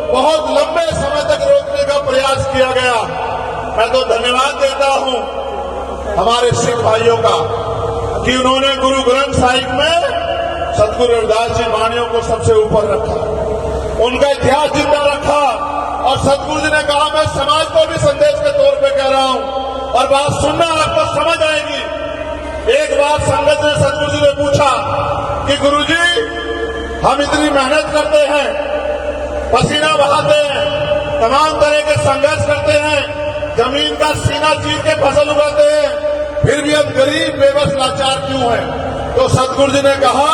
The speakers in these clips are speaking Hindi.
बहुत लंबे समय तक रोकने का प्रयास किया गया। मैं तो धन्यवाद देता हूं हमारे सिख भाइयों का कि उन्होंने गुरु ग्रंथ साहिब में सतगुरु रविदास जी वाणियों को सबसे ऊपर रखा, उनका इतिहास जिंदा रखा। और सतगुरु जी ने कहा मैं समाज को भी संदेश के तौर पे कह रहा हूं और बात सुनना आपको समझ आएगी। एक बार संगत ने सतगुरु जी ने पूछा कि गुरु जी हम इतनी मेहनत करते हैं, पसीना बहाते हैं, तमाम तरह के संघर्ष करते हैं, जमीन का सीना चीर के फसल उगाते हैं, फिर भी हम गरीब बेबस लाचार क्यों हैं? तो सतगुरु जी ने कहा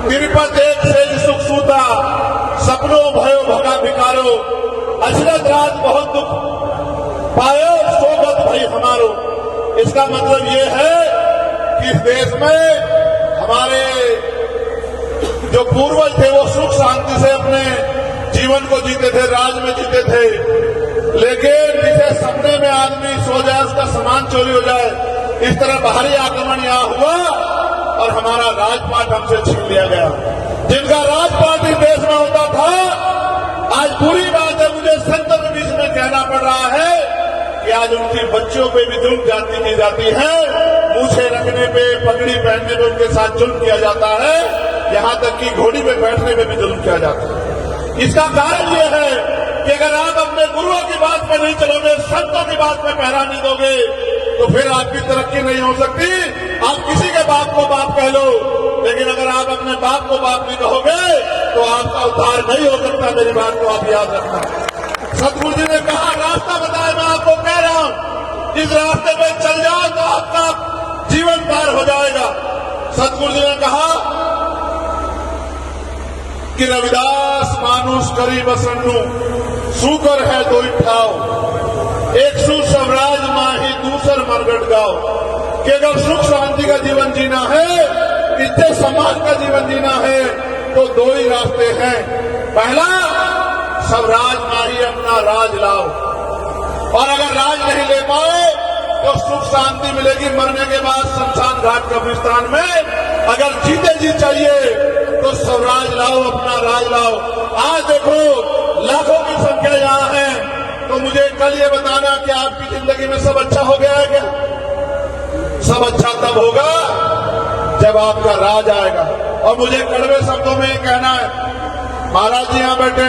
तिरुपत एक सेज सुख सूता, सपनों भयो भगा भिकारो, अजरत रात बहुत दुख पायो सोगत भई हमारो। इसका मतलब ये है कि इस देश में हमारे जो पूर्वज थे वो सुख शांति से अपने जीवन को जीते थे, राज में जीते थे। लेकिन जिसे सपने में आदमी सो जाए उसका सामान चोरी हो जाए, इस तरह बाहरी आक्रमण यहाँ हुआ और हमारा राजपाट हमसे छीन लिया गया। जिनका राजपाट इस देश में होता था, आज बुरी बात है मुझे संतों के बीच में कहना पड़ रहा है कि आज उनके बच्चों पे भी जुल्म जाती की जाती है, मूछे रखने पे, पगड़ी पहनने पे उनके साथ जुल्म किया जाता है, यहाँ तक कि घोड़ी पे बैठने पे भी जुल्म किया जाता है। इसका कारण यह है कि अगर आप अपने गुरुओं की बात पर नहीं चलोगे, संतों की बात पर पहरा नहीं दोगे, तो फिर आपकी तरक्की नहीं हो सकती। आप किसी के बाप को बाप कह लो, लेकिन अगर आप अपने बाप को बाप नहीं कहोगे तो आपका उद्धार नहीं हो सकता। मेरी बात को आप याद रखना। सतगुरु जी ने कहा रास्ता बताया, मैं आपको कह रहा हूं इस रास्ते पे चल जाओ तो आपका जीवन पार हो जाएगा। सतगुरु जी ने कहा कि रविदास मानुष करी बसन्नु, सूकर है दो ठाव, एक सु स्वराज माही दूसर मरगट गाओ। कि अगर सुख शांति का जीवन जीना है, इज्जत सम्मान का जीवन जीना है, तो दो ही रास्ते हैं। पहला, सब राज माही अपना राज लाओ, और अगर राज नहीं ले पाए तो सुख शांति मिलेगी मरने के बाद शमशान घाट कब्रिस्तान में। अगर जीते जी चाहिए तो स्वराज लाओ, अपना राज लाओ। आज देखो लाखों की संख्या यहाँ है, तो मुझे कल ये बताना कि आपकी जिंदगी में सब अच्छा हो गया है क्या? सब अच्छा तब होगा जब आपका राज आएगा। और मुझे कड़वे शब्दों में ये कहना है, महाराज जी यहाँ बैठे,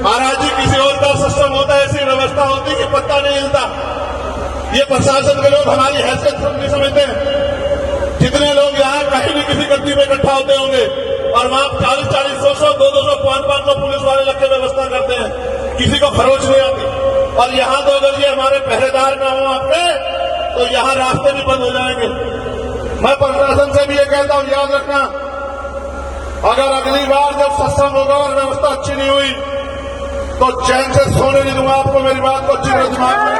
महाराज जी किसी और का सिस्टम होता, ऐसी व्यवस्था होती कि पत्ता नहीं हिलता। ये प्रशासन के लोग हमारी हैसियत नहीं समझते हैं। कितने लोग यहाँ कहीं भी किसी गद्दी में इकट्ठा होते होंगे और वहां 40-40, 100-100, 200-200, 500 पुलिस वाले लग के व्यवस्था करते हैं, किसी को खरोच नहीं आती। और यहाँ तो अगर ये हमारे पहरेदार ना हो आपके, तो यहाँ रास्ते भी बंद हो जाएंगे। मैं प्रशासन से भी ये कहता हूँ, याद रखना, अगर अगली बार जब सत्संग होगा और व्यवस्था अच्छी नहीं हुई तो चैन से सोने नहीं दूंगा आपको। मेरी बात को अच्छी तरह दिमाग में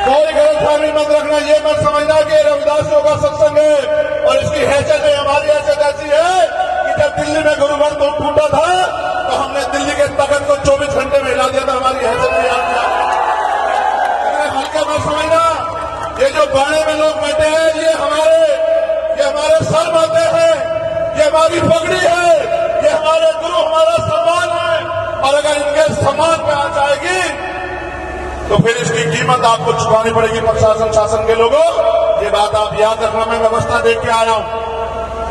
कोई गलतफहमी मत रखना। ये मत समझना कि रविदासियों का सत्संग है और इसकी हैसियत है। हमारी हैसियत ऐसी है कि जब दिल्ली में गुरु ग्रंथ टूटा था तो हमने दिल्ली के तख्त को 24 घंटे में हिला दिया था। हमारी हैसियत में याद किया। हल्का मत समझना, ये जो बाड़े में लोग बैठे हैं ये हमारे सर माते हैं, ये हमारी पगड़ी है, ये हमारे गुरु, हमारा सम्मान है। और अगर इनके सम्मान पे आ जाएगी तो फिर इसकी कीमत आपको चुकानी पड़ेगी प्रशासन शासन के लोगों। ये बात आप याद रखना। मैं व्यवस्था देख के आया हूं।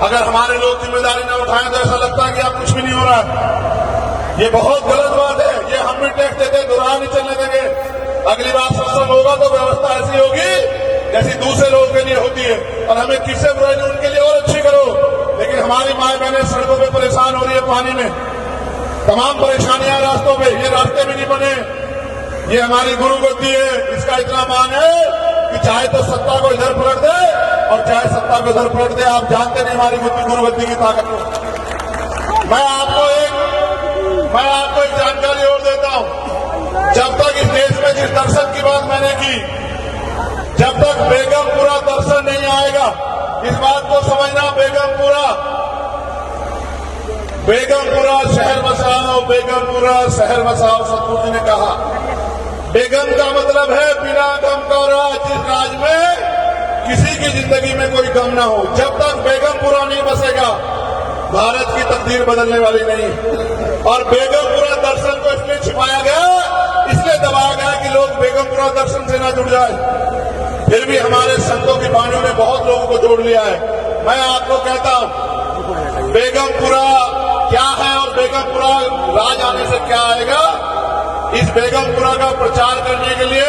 अगर हमारे लोग जिम्मेदारी न उठाएं तो ऐसा लगता है कि आप कुछ भी नहीं हो रहा है। ये बहुत गलत बात है। ये हम भी टैक्स देते, दुरान नहीं चलने देंगे। अगली बार सत्संग होगा तो व्यवस्था ऐसी होगी जैसी दूसरे लोगों के लिए होती है। और हमें किससे बुराई नहीं, उनके लिए और अच्छी करो। लेकिन हमारी माए बहनें सड़कों पे परेशान हो रही है, पानी में तमाम परेशानियां रास्तों पे, ये रास्ते भी नहीं बने। ये हमारी गुरु गद्दी है, इसका इतना मान है कि चाहे तो सत्ता को इधर पलट दे और चाहे सत्ता को इधर पलट दे। आप जानते नहीं हमारी गुरु गद्दी की ताकत को। मैं आपको एक जानकारी और देता हूं। जब तक इस देश में जिस दर्शन की बात मैंने की, जब तक बेगमपुरा दर्शन नहीं आएगा, इस बात को समझना, बेगमपुरा शहर बसाओ, बेगमपुरा शहर बसाओ। सतगुरु जी ने कहा बेगम का मतलब है बिना गम का राज, जिस राज में किसी की जिंदगी में कोई गम ना हो। जब तक बेगमपुरा नहीं बसेगा, भारत की तकदीर बदलने वाली नहीं। और बेगमपुरा दर्शन को इसलिए छिपाया गया, इसलिए दबाया गया कि लोग बेगमपुरा दर्शन से न जुड़ जाए। फिर भी हमारे संतों की वाणियों ने बहुत लोगों को जोड़ लिया है। मैं आपको कहता हूं, बेगमपुरा क्या है और बेगमपुरा राज आने से क्या आएगा, इस बेगमपुरा का प्रचार करने के लिए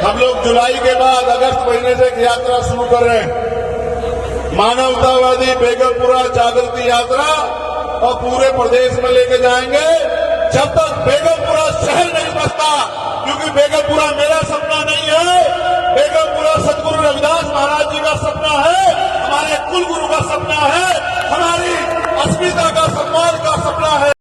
हम लोग जुलाई के बाद अगस्त महीने से एक यात्रा शुरू कर रहे हैं। मानवतावादी बेगमपुरा जागृति यात्रा और पूरे प्रदेश में लेके जाएंगे जब तक बेगमपुरा शहर नहीं बसता, क्योंकि बेगमपुरा मेरा सपना नहीं है, बेगमपुरा सदगुरु रविदास महाराज जी का सपना है, हमारे कुल गुरु का सपना है, हमारी अस्मिता का सम्मान का सपना है।